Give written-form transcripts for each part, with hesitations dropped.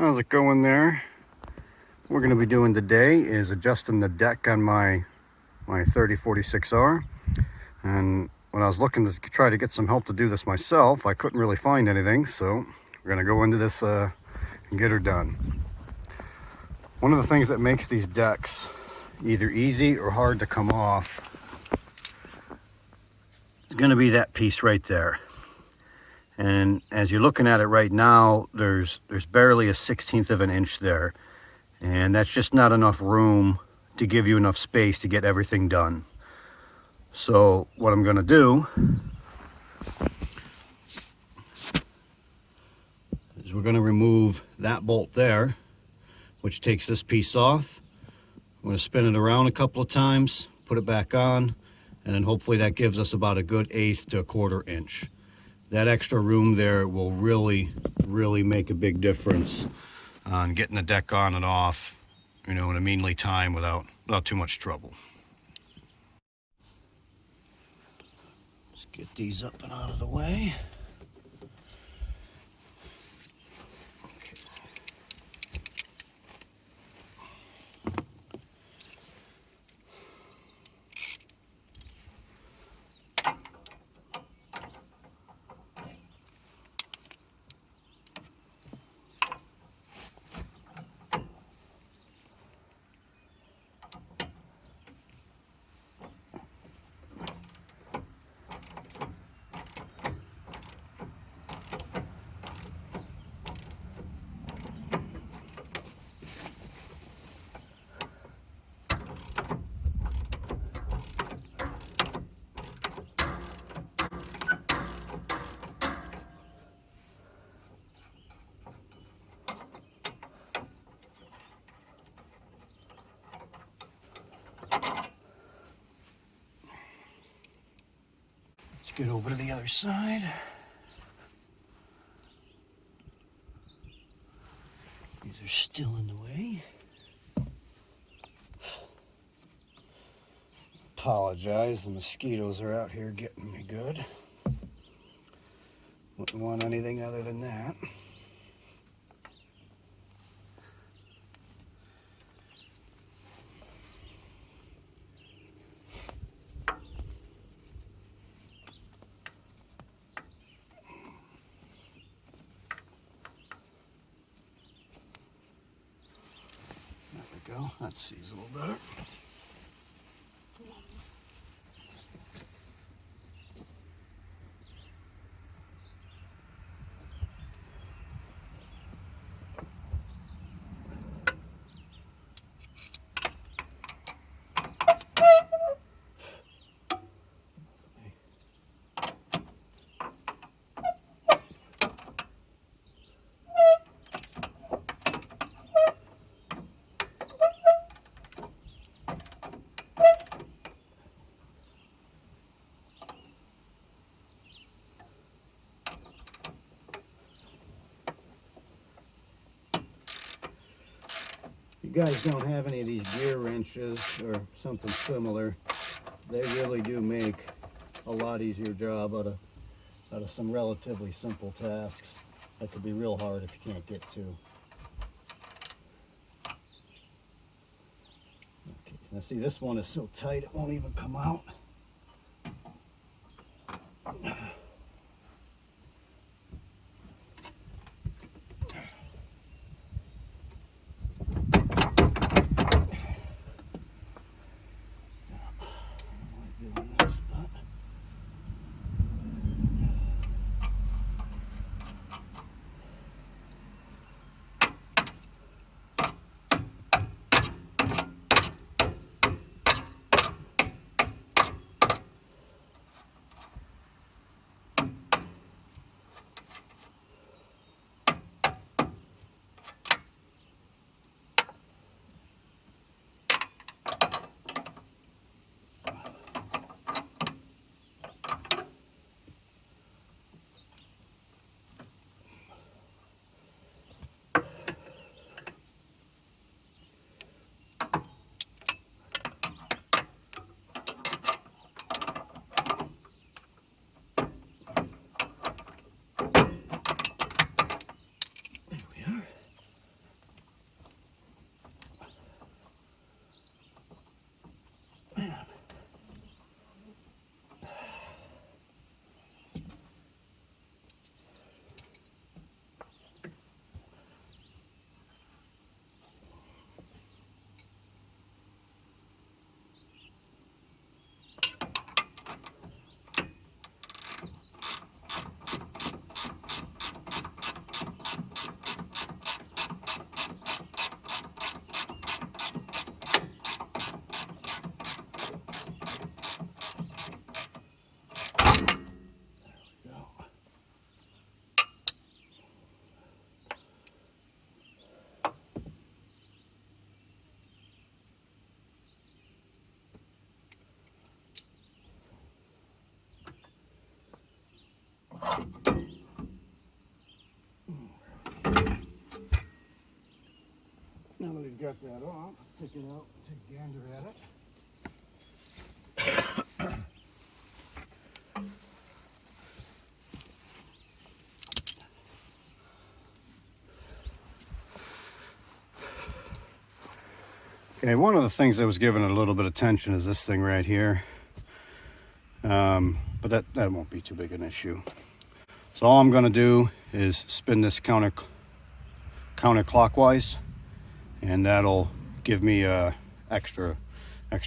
How's it going there? What we're going to be doing today is adjusting the deck on my 3046R. And when I was looking to try to get some help to do this myself, I couldn't really find anything, so we're going to go into this and get her done. One of the things that makes these decks either easy or hard to come off is going to be that piece right there. And as you're looking at it right now, there's barely a 1/16 of an inch there. And that's just not enough room to give you enough space to get everything done. So what I'm going to do is we're going to remove that bolt there, which takes this piece off. I'm going to spin it around a couple of times, put it back on, and then hopefully that gives us about a good 1/8 to 1/4 inch. That extra room there will really make a big difference on getting the deck on and off, in a meanly time without too much trouble. Let's get these up and out of the way. Let's get over to the other side. These are still in the way. Apologize, the mosquitoes are out here getting me good. Wouldn't want anything other than that. There we go, that sees a little better. If you guys don't have any of these gear wrenches or something similar, they really do make a lot easier job out of some relatively simple tasks that could be real hard if you can't get to. Okay, now see, this one is so tight it won't even come out. Now that we've got that off, let's take it out, take a gander at it. Okay, one of the things that was given a little bit of attention is this thing right here. But that won't be too big an issue. So all I'm going to do is spin this counterclockwise, and that'll give me extra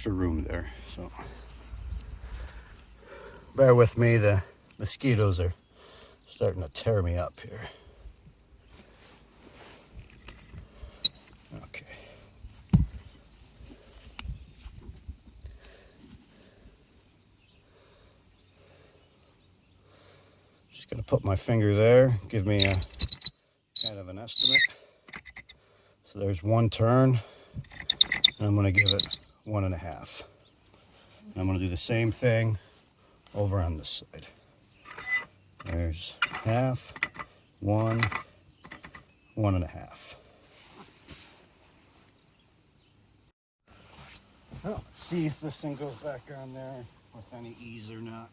room there. So bear with me, the mosquitoes are starting to tear me up here. Okay. Just gonna put my finger there, give me a kind of an estimate. So there's one turn, and I'm gonna give it 1.5. And I'm gonna do the same thing over on this side. There's half, 1, 1.5. Well, let's see if this thing goes back on there with any ease or not.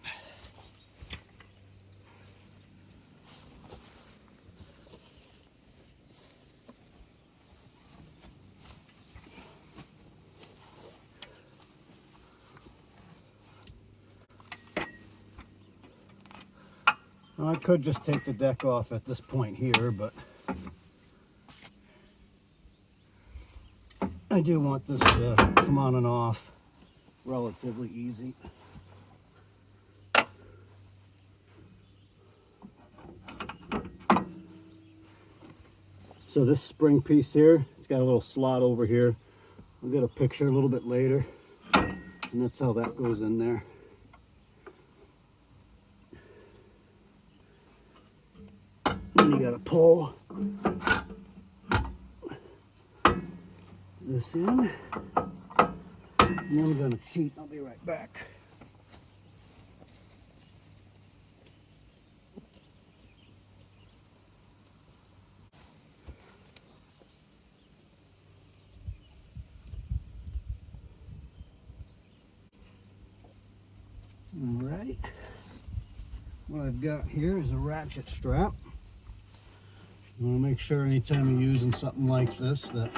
Well, I could just take the deck off at this point here, but I do want this to come on and off relatively easy. So this spring piece here, it's got a little slot over here. I'll get a picture a little bit later, and that's how that goes in there. Then you gotta pull this in, and then I'm gonna cheat. I'll be right back. Alrighty. What I've got here is a ratchet strap. You want to make sure anytime you're using something like this that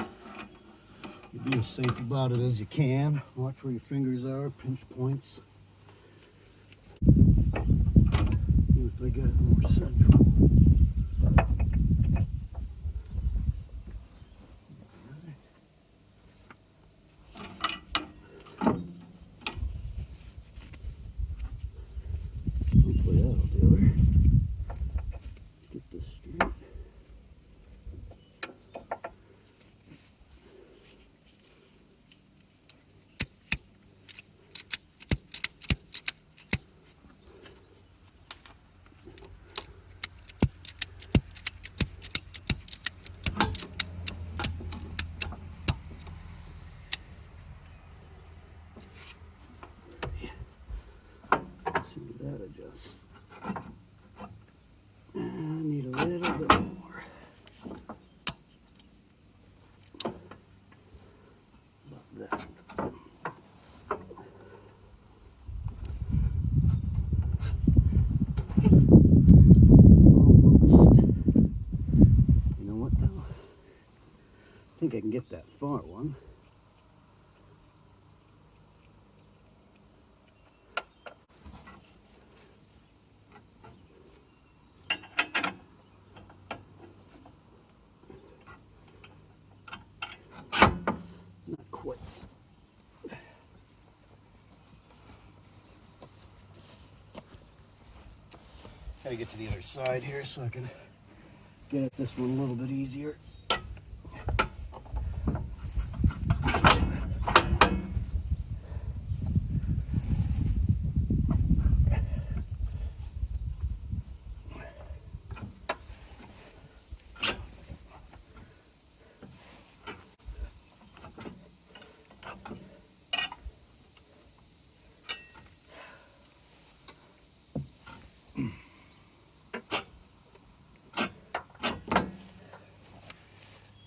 you be as safe about it as you can. Watch where your fingers are, pinch points. See if I get it more central. Hopefully that'll do it. Get this straight. See if that adjusts. I need a little bit more. About that. Almost. You know what though? I think I can get that far one. Not quite. Gotta get to the other side here so I can get at this one a little bit easier.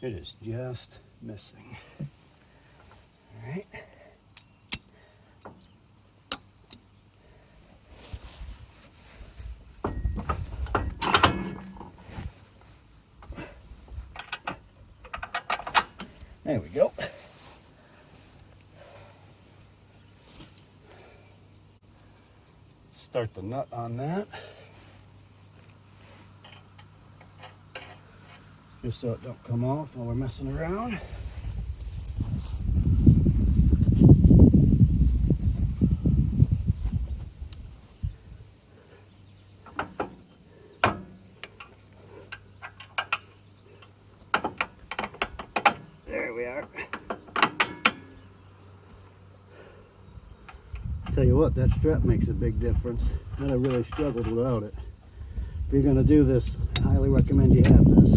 It is just missing. All right. There we go. Start the nut on that. Just so it don't come off while we're messing around. There we are. Tell you what, that strap makes a big difference. And I really struggled without it. If you're going to do this, I highly recommend you have this.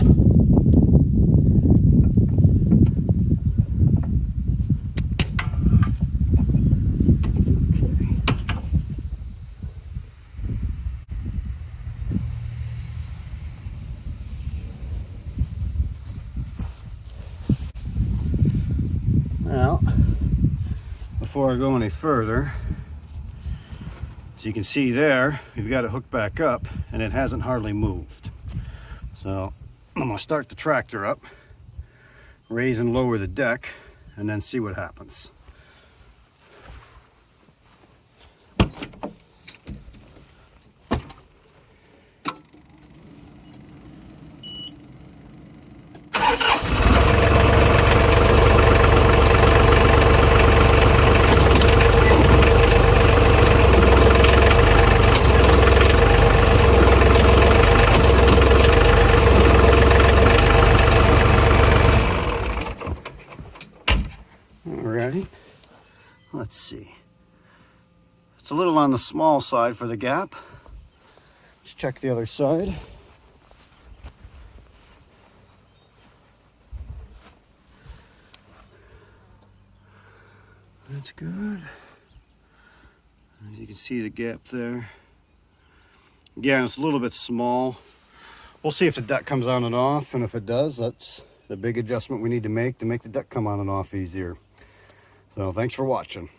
Now, before I go any further, as you can see there, we've got it hooked back up and it hasn't hardly moved. So I'm going to start the tractor up, raise and lower the deck, and then see what happens. Alrighty, let's see. It's a little on the small side for the gap. Let's check the other side. That's good. As you can see the gap there. Again, it's a little bit small. We'll see if the deck comes on and off, and if it does, that's the big adjustment we need to make the deck come on and off easier. So thanks for watching.